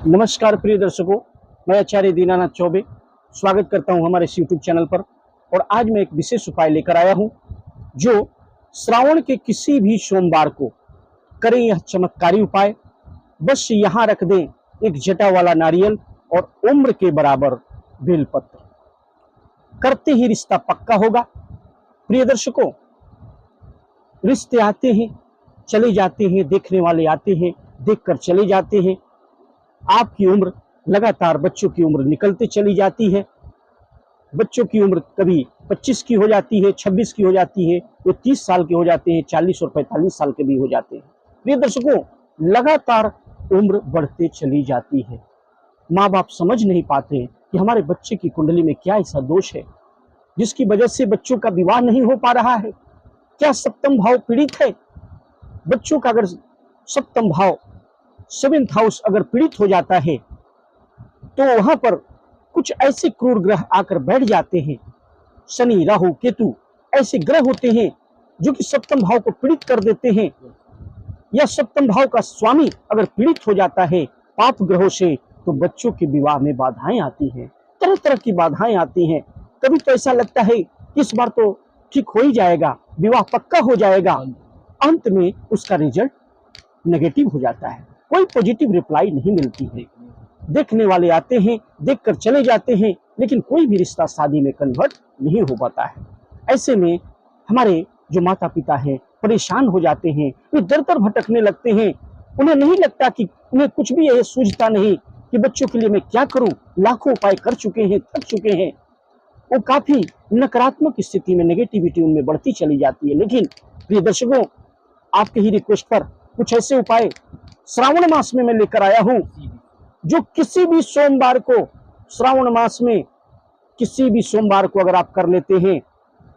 नमस्कार प्रिय दर्शकों, मैं आचार्य दीनानाथ चौबे स्वागत करता हूं हमारे इस यूट्यूब चैनल पर। और आज मैं एक विशेष उपाय लेकर आया हूं जो श्रावण के किसी भी सोमवार को करें यह चमत्कारी उपाय। बस यहाँ रख दें एक जटा वाला नारियल और उम्र के बराबर बेलपत्र, करते ही रिश्ता पक्का होगा। प्रिय दर्शकों, रिश्ते आते हैं चले जाते हैं, देखने वाले आते हैं देखकर चले जाते हैं। आपकी उम्र लगातार बच्चों की उम्र निकलते चली जाती है। बच्चों की उम्र कभी 25 की हो जाती है, 26 की हो जाती है, वो 30 साल के हो जाते हैं, 40 और 45 साल के भी हो जाते हैं। प्रिय दर्शकों, लगातार उम्र बढ़ते चली जाती है। माँ बाप समझ नहीं पाते कि हमारे बच्चे की कुंडली में क्या ऐसा दोष है जिसकी वजह से बच्चों का विवाह नहीं हो पा रहा है। क्या सप्तम भाव पीड़ित है? बच्चों का अगर सप्तम भाव, 7th हाउस अगर पीड़ित हो जाता है तो वहां पर कुछ ऐसे क्रूर ग्रह आकर बैठ जाते हैं। शनि, राहु, केतु ऐसे ग्रह होते हैं जो कि सप्तम भाव को पीड़ित कर देते हैं। या सप्तम भाव का स्वामी अगर पीड़ित हो जाता है पाप ग्रहों से तो बच्चों के विवाह में बाधाएं आती हैं, तरह तरह की बाधाएं आती हैं। कभी तो ऐसा लगता है कि इस बार तो ठीक हो ही जाएगा, विवाह पक्का हो जाएगा, अंत में उसका रिजल्ट नेगेटिव हो जाता है, कोई पॉजिटिव रिप्लाई नहीं मिलती है। देखने वाले आते हैं देखकर चले जाते हैं, लेकिन कोई भी रिश्ता शादी में कन्वर्ट नहीं हो पाता है। ऐसे में हमारे जो माता पिता हैं परेशान हो जाते हैं, वे दर दर भटकने लगते हैं। उन्हें नहीं लगता कि उन्हें कुछ भी यह सूझता नहीं कि बच्चों के लिए मैं क्या करूं। लाखों उपाय कर चुके हैं, थक चुके हैं। वो काफी नकारात्मक स्थिति में, नेगेटिविटी उनमें बढ़ती चली जाती है। लेकिन प्रिय दर्शकों, आपके ही रिक्वेस्ट पर कुछ ऐसे उपाय श्रावण मास में मैं लेकर आया हूं जो किसी भी सोमवार को, श्रावण मास में किसी भी सोमवार को अगर आप कर लेते हैं,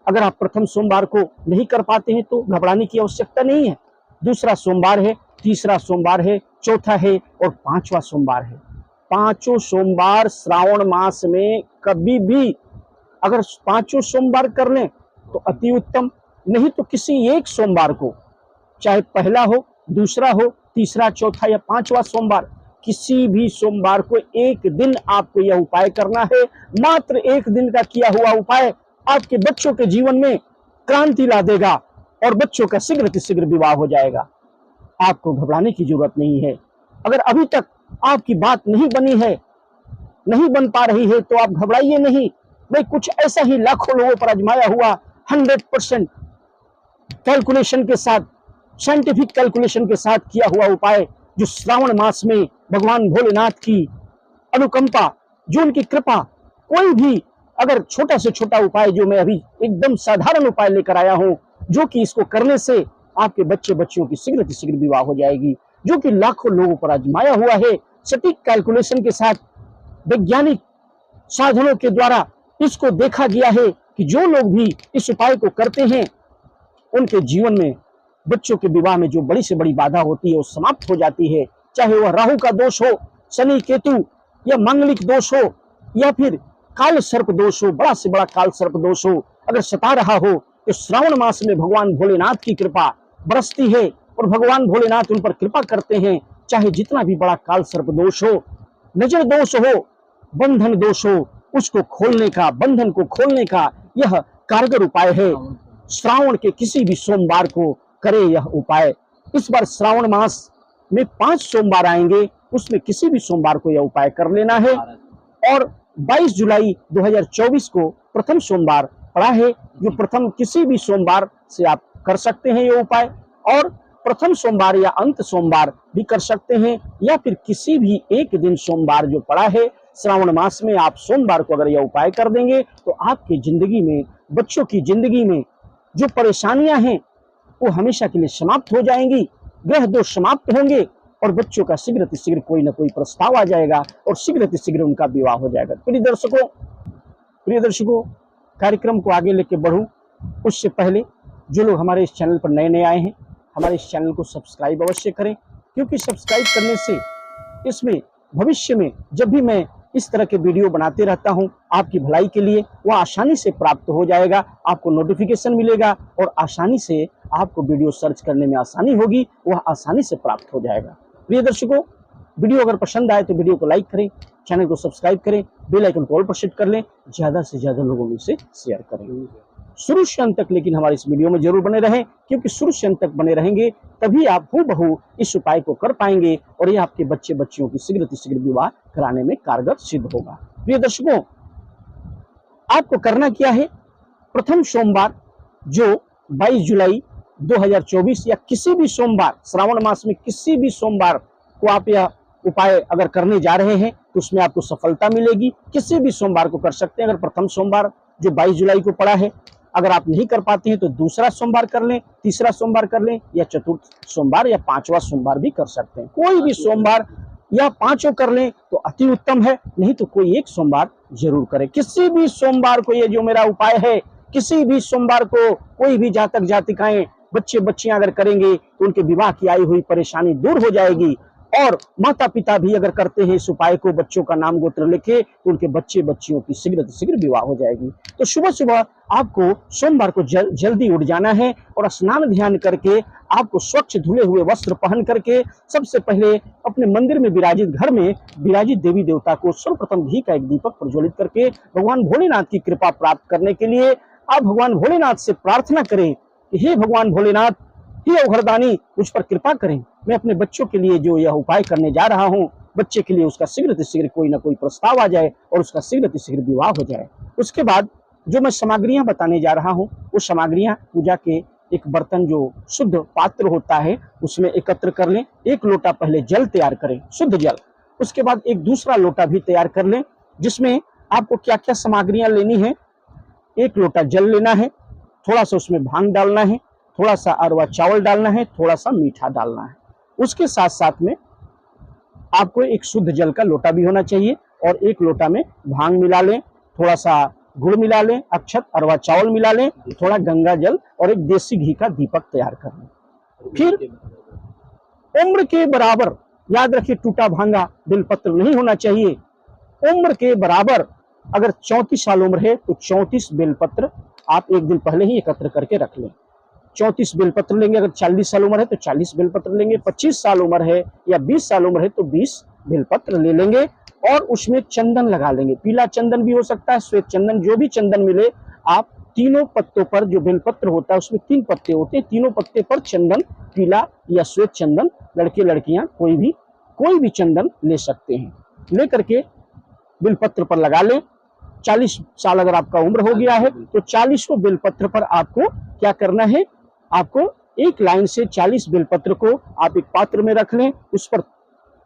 अगर आप प्रथम सोमवार को नहीं कर पाते हैं तो घबराने की आवश्यकता नहीं है। दूसरा सोमवार है, तीसरा सोमवार है, चौथा है और 5वां सोमवार है। पांचों सोमवार श्रावण मास में कभी भी अगर पांचों सोमवार कर लें तो अति उत्तम, नहीं तो किसी एक सोमवार को, चाहे पहला हो, दूसरा हो, तीसरा, चौथा या 5वां सोमवार, किसी भी सोमवार को एक दिन आपको यह उपाय करना है। मात्र एक दिन का किया हुआ उपाय आपके बच्चों के जीवन में क्रांति ला देगा और बच्चों का शीघ्र विवाह हो जाएगा। आपको घबराने की जरूरत नहीं है। अगर अभी तक आपकी बात नहीं बनी है, नहीं बन पा रही है तो आप घबराइए नहीं। मैं कुछ ऐसा ही लाखों लोगों पर आजमाया हुआ 100% कैलकुलेशन के साथ, साइंटिफिक कैलकुलेशन के साथ किया हुआ उपाय, जो श्रावण मास में भगवान भोलेनाथ की अनुकंपा, जो उनकी कृपा, कोई भी अगर छोटा से छोटा उपाय जो मैं अभी एकदम साधारण उपाय लेकर आया हूं, जो कि इसको करने से आपके बच्चों की शीघ्र विवाह हो जाएगी, जो कि लाखों लोगों पर आजमाया हुआ है। सटीक कैलकुलेशन के साथ, वैज्ञानिक साधनों के द्वारा इसको देखा गया है कि जो लोग भी इस उपाय को करते हैं उनके जीवन में बच्चों के विवाह में जो बड़ी से बड़ी बाधा होती है वो समाप्त हो जाती है। चाहे वह राहु का दोष हो, शनि केतु, या मांगलिक दोष हो, या फिर काल सर्प दोष हो, बड़ा से बड़ा काल सर्प दोष हो, अगर सता रहा हो तो श्रावण मास में भगवान भोलेनाथ की कृपा बरसती है और भगवान भोलेनाथ उन पर कृपा करते हैं। चाहे जितना भी बड़ा काल सर्प दोष हो, नजर दोष हो, बंधन दोष हो, उसको खोलने का, बंधन को खोलने का यह कारगर उपाय है। श्रावण के किसी भी सोमवार को करें यह उपाय। इस बार श्रावण मास में 5 सोमवार आएंगे, उसमें किसी भी सोमवार को यह उपाय कर लेना है। और 22 जुलाई 2024 को प्रथम सोमवार पड़ा है, जो प्रथम किसी भी सोमवार से आप कर सकते हैं ये उपाय, और प्रथम सोमवार या अंत सोमवार भी कर सकते हैं, या फिर किसी भी एक दिन सोमवार जो पड़ा है श्रावण मास में, आप सोमवार को अगर यह उपाय कर देंगे तो आपकी जिंदगी में, बच्चों की जिंदगी में जो परेशानियां हैं वो हमेशा के लिए समाप्त हो जाएंगी, ग्रह दोष समाप्त होंगे और बच्चों का शीघ्र कोई ना कोई प्रस्ताव आ जाएगा और शीघ्र उनका विवाह हो जाएगा। प्रिय दर्शकों, कार्यक्रम को आगे लेके बढ़ूं उससे पहले जो लोग हमारे इस चैनल पर नए आए हैं, हमारे इस चैनल को सब्सक्राइब अवश्य करें, क्योंकि सब्सक्राइब करने से इसमें भविष्य में जब भी मैं इस तरह के वीडियो बनाते रहता हूं आपकी भलाई के लिए, वह आसानी से प्राप्त हो जाएगा, आपको नोटिफिकेशन मिलेगा और आसानी से आपको वीडियो सर्च करने में आसानी होगी, वह आसानी से प्राप्त हो जाएगा। प्रिय दर्शकों, वीडियो अगर पसंद आए तो वीडियो को लाइक करें, चैनल को सब्सक्राइब करें, बेल आइकन को ऑल पर सेट कर लें, ज्यादा से ज्यादा लोगों में इसे शेयर करें। शुरू से अंत तक लेकिन हमारे इस वीडियो में जरूर बने रहें, क्योंकि शुरू से अंत तक बने रहेंगे तभी आप हूबहू इस उपाय को कर पाएंगे और ये आपके बच्चे बच्चियों की शीघ्र विवाह कराने में कारगर सिद्ध होगा। प्रिय दर्शकों, आपको करना क्या है, प्रथम सोमवार जो 22 जुलाई 2024 या किसी भी सोमवार, श्रावण मास में किसी भी सोमवार को आप यह उपाय अगर करने जा रहे हैं तो उसमें आपको सफलता मिलेगी। किसी भी सोमवार को कर सकते हैं। अगर प्रथम सोमवार जो 22 जुलाई को पड़ा है अगर आप नहीं कर पाते हैं तो दूसरा सोमवार कर लें, तीसरा सोमवार कर लें, या चतुर्थ सोमवार या पांचवा सोमवार भी कर सकते हैं। कोई भी सोमवार या पांचों कर लें तो अति उत्तम है, नहीं तो कोई एक सोमवार जरूर करें। किसी भी सोमवार को ये जो मेरा उपाय है, किसी भी सोमवार को कोई भी जातक जातिकाएं बच्चे बच्चियां अगर करेंगे तो उनके विवाह की आई हुई परेशानी दूर हो जाएगी। और माता पिता भी अगर करते हैं इस उपाय को, बच्चों का नाम गोत्र लिखे, तो उनके बच्चे बच्चियों की शीघ्र विवाह हो जाएगी। तो सुबह सुबह आपको सोमवार को जल्दी उठ जाना है और स्नान ध्यान करके आपको स्वच्छ धुले हुए वस्त्र पहन करके सबसे पहले अपने मंदिर में विराजित, घर में विराजित देवी देवता को सर्वप्रथम घी का एक दीपक प्रज्वलित करके भगवान भोलेनाथ की कृपा प्राप्त करने के लिए आप भगवान भोलेनाथ से प्रार्थना करें कि हे भगवान भोलेनाथ, हे अवघरदानी, मुझ पर कृपा करें। मैं अपने बच्चों के लिए जो यह उपाय करने जा रहा हूँ, बच्चे के लिए उसका शीघ्र कोई ना कोई प्रस्ताव आ जाए और उसका शीघ्र विवाह हो जाए। उसके बाद जो मैं सामग्रियां बताने जा रहा हूँ, वो सामग्रियां पूजा के एक बर्तन जो शुद्ध पात्र होता है उसमें एकत्र कर लें। एक लोटा पहले जल तैयार करें, शुद्ध जल। उसके बाद एक दूसरा लोटा भी तैयार कर लें, जिसमें आपको क्या क्या सामग्रियां लेनी है। एक लोटा जल लेना है, थोड़ा सा उसमें भांग डालना है, थोड़ा सा अरवा चावल डालना है, थोड़ा सा मीठा डालना है। उसके साथ साथ में आपको एक शुद्ध जल का लोटा भी होना चाहिए और एक लोटा में भांग मिला लें, थोड़ा सा गुड़ मिला लें, अक्षत अरवा चावल मिला लें, थोड़ा गंगा जल और एक देसी घी का दीपक तैयार कर लें। फिर उम्र के बराबर, याद रखिए टूटा भांगा बिलपत्र नहीं होना चाहिए। उम्र के बराबर अगर 34 साल उम्र है तो 34 बेलपत्र आप एक दिन पहले ही एकत्र करके रख लें। 34 बेलपत्र लेंगे। अगर 40 साल उम्र है तो 40 बेलपत्र लेंगे। 25 साल उम्र है या 20 साल उम्र है तो 20 बेलपत्र ले लेंगे और उसमें चंदन लगा लेंगे। पीला चंदन भी हो सकता है, श्वेत चंदन, जो भी चंदन मिले आप तीनों पत्तों पर, जो बेलपत्र होता है उसमें 3 पत्ते होते हैं, तीनों पत्ते पर चंदन, पीला या श्वेत चंदन, लड़के लड़कियां कोई भी चंदन ले सकते हैं, लेकर के बेलपत्र पर लगा लें। 40 साल अगर आपका उम्र हो गया है तो 40 बेलपत्र पर आपको क्या करना है, आपको एक लाइन से 40 बेलपत्र को आप एक पात्र में रख लें। उस पर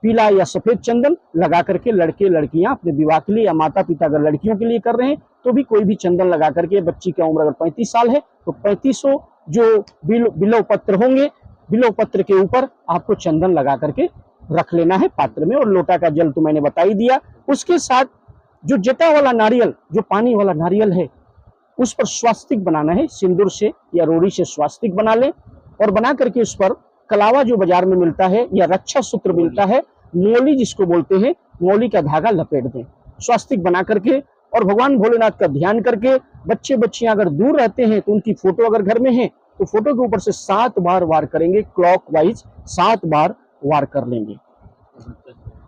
पीला या सफेद चंदन लगा करके लड़के लड़कियां अपने विवाह के लिए, या माता पिता अगर लड़कियों के लिए कर रहे हैं तो भी कोई भी चंदन लगा करके, बच्ची की उम्र अगर 35 साल है तो 35 जो बिल्व पत्र होंगे, बिल्व पत्र के ऊपर आपको चंदन लगा करके रख लेना है पात्र में। और लोटा का जल तो मैंने बता ही दिया। उसके साथ जो जटा वाला नारियल, जो पानी वाला नारियल है, उस पर स्वास्तिक बनाना है। सिंदूर से या रोड़ी से स्वास्तिक बना लें और बना करके उस पर कलावा जो बाजार में मिलता है या रक्षा सूत्र मिलता है, मौली जिसको बोलते हैं, मौली का धागा लपेट दें स्वास्तिक बना करके। और भगवान भोलेनाथ का ध्यान करके बच्चे बच्चियां अगर दूर रहते हैं तो उनकी फोटो अगर घर में है तो फोटो के ऊपर से 7 बार वार करेंगे, क्लॉकवाइज 7 बार वार कर लेंगे।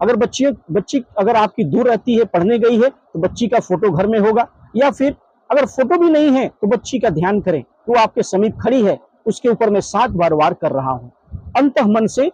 अगर बच्ची अगर आपकी दूर रहती है, पढ़ने गई है, तो बच्ची का फोटो घर में होगा। या फिर अगर फोटो भी नहीं है तो बच्ची का ध्यान करें, तो आपके समीप खड़ी है, उसके ऊपर मैं 7 बार वार कर रहा हूं। अंतः मन से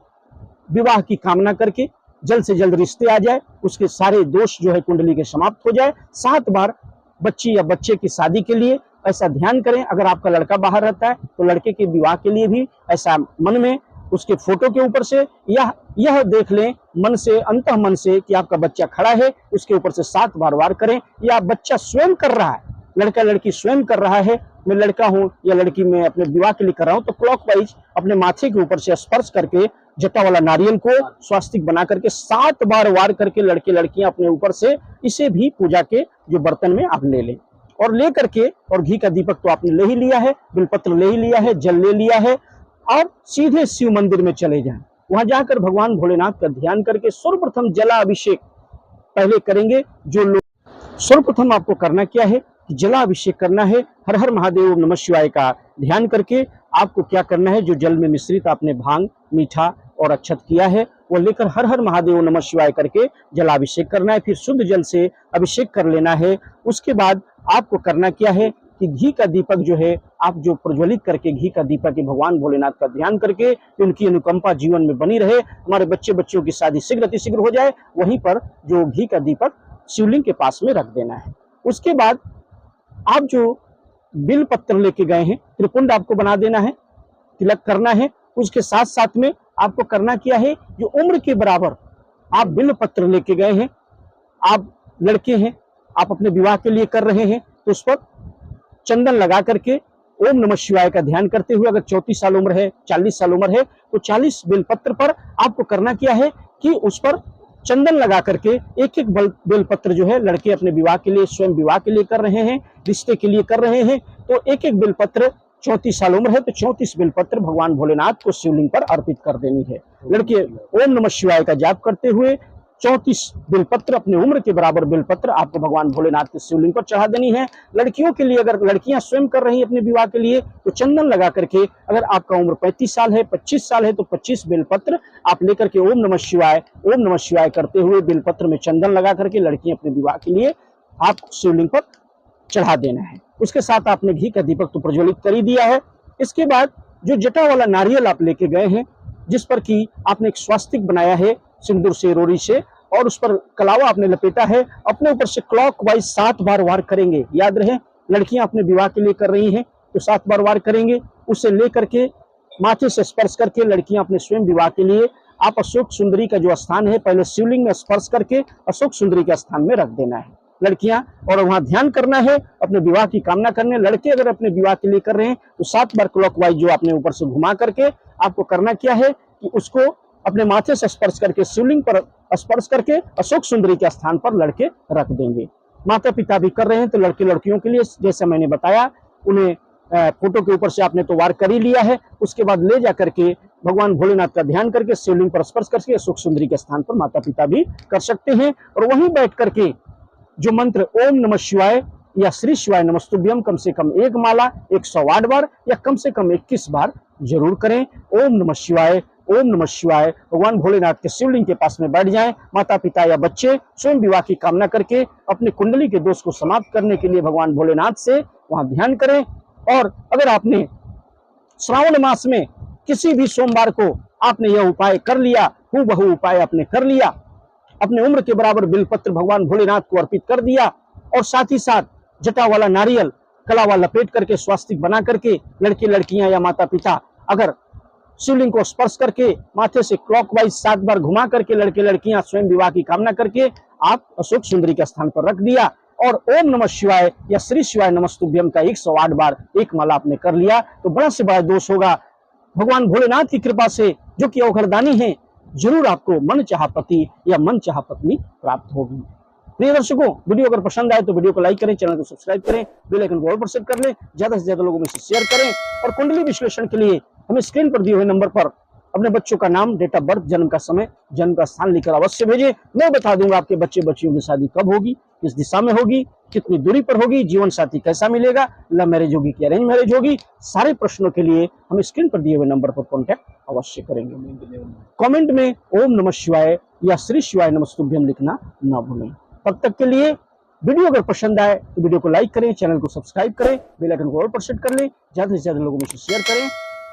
विवाह की कामना करके जल्द से जल्द रिश्ते आ जाए, उसके सारे दोष जो है कुंडली के समाप्त हो जाए। 7 बार बच्ची या बच्चे की शादी के लिए ऐसा ध्यान करें। अगर आपका लड़का बाहर रहता है तो लड़के के विवाह के लिए भी ऐसा मन में उसके फोटो के ऊपर से यह देख लें मन से, अंतः मन से, कि आपका बच्चा खड़ा है, उसके ऊपर से 7 बार वार करें। या बच्चा स्वयं कर रहा है, लड़का लड़की स्वयं कर रहा है, मैं लड़का हूं या लड़की मैं अपने विवाह के लिए कर रहा हूं, तो क्लॉकवाइज अपने माथे के ऊपर से स्पर्श करके जटा वाला नारियल को स्वास्तिक बना करके 7 बार वार करके लड़के लड़कियां अपने ऊपर से इसे भी पूजा के जो बर्तन में आप ले लें। और ले करके, और घी का दीपक तो आपने ले ही लिया है, बिलपत्र ले ही लिया है, जल ले लिया है, और सीधे शिव मंदिर में चले जाएं। वहां जाकर भगवान भोलेनाथ का ध्यान करके सर्वप्रथम जलाभिषेक पहले करेंगे। जो लोग सर्वप्रथम आपको करना क्या है कि जलाभिषेक करना है। हर हर महादेव नमः शिवाय का ध्यान करके आपको क्या करना है, जो जल में मिश्रित आपने भांग, मीठा और अक्षत किया है वो लेकर हर हर महादेव नमः शिवाय करके जलाभिषेक करना है। फिर शुद्ध जल से अभिषेक कर लेना है। उसके बाद आपको करना क्या है कि घी का दीपक जो है आप जो प्रज्वलित करके घी का दीपक के भगवान भोलेनाथ का ध्यान करके उनकी अनुकंपा जीवन में बनी रहे, हमारे बच्चों की शादी शीघ्र अतिशीघ्र हो जाए, वहीं पर जो घी का दीपक शिवलिंग के पास में रख देना है। उसके बाद आप जो बिल पत्र लेके गए हैं, त्रिपुंड आपको बना देना है, तिलक करना है। उसके साथ साथ में आपको करना क्या है, जो उम्र के बराबर आप बिल पत्र लेके गए हैं, आप लड़के हैं, आप अपने विवाह के लिए कर रहे हैं, तो उस पर चंदन लगा करके ओम नमः शिवाय का ध्यान करते हुए, अगर 34 साल उम्र है, 40 साल उम्र है, तो 40 बेलपत्र पर आपको करना क्या है कि उस पर चंदन लगा करके एक एक बेलपत्र जो है, लड़के अपने विवाह के लिए, स्वयं विवाह के लिए कर रहे हैं, रिश्ते के लिए कर रहे हैं, तो एक एक बेलपत्र 34 साल उम्र है तो 34 बेलपत्र भगवान भोलेनाथ को शिवलिंग पर अर्पित कर देनी है। लड़के ओम नमः शिवाय का जाप करते हुए 34 बेलपत्र, अपने उम्र के बराबर बेलपत्र आपको भगवान भोलेनाथ के शिवलिंग पर चढ़ा देनी है। लड़कियों के लिए, अगर लड़कियां स्वयं कर रही हैं अपने विवाह के लिए, तो चंदन लगा करके, अगर आपका उम्र 35 साल है, 25 साल है, तो 25 बेलपत्र आप लेकर के ओम नमः शिवाय करते हुए बेलपत्र में चंदन लगा करके लड़कियां अपने विवाह के लिए आप शिवलिंग पर चढ़ा देना है। उसके साथ आपने घी का दीपक तो प्रज्वलित कर ही दिया है। इसके बाद जो जटा वाला नारियल आप लेके गए हैं, जिस पर कि आपने एक स्वास्तिक बनाया है सिंदूर से, रोरी से, और उस पर कलावा आपने लपेटा है, अपने ऊपर से क्लॉकवाइज 7 बार वार करेंगे। याद रहे, लड़कियां अपने विवाह के लिए कर रही हैं तो 7 बार वार करेंगे। उसे लेकर के माथे से स्पर्श करके लड़कियां अपने स्वयं विवाह के लिए आप अशोक सुंदरी का जो स्थान है, पहले शिवलिंग में स्पर्श करके अशोक सुंदरी के स्थान में रख देना है लड़कियां, और वहां ध्यान करना है, अपने विवाह की कामना करने। लड़के अगर अपने विवाह के लिए कर रहे हैं तो 7 बार क्लॉकवाइज जो आपने ऊपर से घुमा करके आपको करना क्या है कि उसको अपने माथे से स्पर्श करके, शिवलिंग पर स्पर्श करके अशोक सुंदरी के स्थान पर लड़के रख देंगे। माता पिता भी कर रहे हैं तो लड़के लड़कियों के लिए जैसे मैंने बताया, उन्हें फोटो के ऊपर से आपने तो वार कर ही लिया है। उसके बाद ले जा करके भगवान भोलेनाथ का ध्यान करके शिवलिंग पर स्पर्श करके अशोक सुंदरी के स्थान पर माता पिता भी कर सकते हैं। और वहीं बैठ करके जो मंत्र ओम नमः शिवाय या श्री शिवाय नमस्तुभ्यम कम से कम 1 माला 108 बार या कम से कम 21 बार जरूर करें। ओम नमः शिवाय, ओम नमः शिवाय, भगवान भोलेनाथ के शिवलिंग के पास में बैठ जाएं। माता पिता या बच्चे स्वयं विवाह की कामना करके अपनी कुंडली के दोष को समाप्त करने के लिए भगवान भोलेनाथ से वहां ध्यान करें। और अगर आपने श्रावण मास में किसी भी सोमवार को आपने यह उपाय कर लिया, हूबहू उपाय आपने कर लिया, अपने उम्र के बराबर बिलपत्र भगवान भोलेनाथ को अर्पित कर दिया, और साथ ही साथ जटा वाला नारियल कलावा लपेट करके स्वास्तिक बना करके लड़के लड़कियां या माता पिता अगर शिवलिंग को स्पर्श करके माथे से क्लॉकवाइज 7 बार घुमा करके लड़के लड़कियां स्वयं विवाह की कामना करके आप अशोक सुंदरी के स्थान पर रख दिया, और ओम नमः शिवाय या श्री शिवाय नमस्तुभ्यम का 108 बार 1 माला आपने कर लिया, तो बड़ा से बड़ा दोष होगा। भगवान भोलेनाथ की कृपा से, जो कि अवघरदानी है, जरूर आपको मन चाहा पति या मन चाहा पत्नी प्राप्त होगी। प्रिय दर्शकों, वीडियो अगर पसंद आए तो वीडियो को लाइक करें, चैनल को सब्सक्राइब करें, बेल आइकन को ऑल पर सेट कर लें, ज्यादा से ज्यादा लोगों में से शेयर करें। और कुंडली विश्लेषण के लिए हमें स्क्रीन पर दिए हुए नंबर पर अपने बच्चों का नाम, डेट ऑफ बर्थ, जन्म का समय, जन्म का स्थान लिखकर अवश्य भेजें। मैं बता दूंगा आपके बच्चे बच्चियों की शादी कब होगी, किस दिशा में होगी, कितनी दूरी पर होगी, जीवन साथी कैसा मिलेगा, लव मैरिज होगी कि अरेंज मैरिज होगी। सारे प्रश्नों के लिए हमें स्क्रीन पर दिए हुए नंबर पर कॉन्टैक्ट अवश्य करेंगे। कमेंट में ओम नमः शिवाय या श्री शिवाय नमस्तुभ्यम लिखना ना भूलें। तब तक के लिए वीडियो अगर पसंद आए तो वीडियो को लाइक करें, चैनल को सब्सक्राइब करें, बेल आइकन को ऑल पर सेट कर लें, ज्यादा से ज्यादा लोगों में से शेयर करें।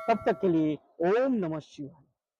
तब तक के लिए ओम नमः शिवाय।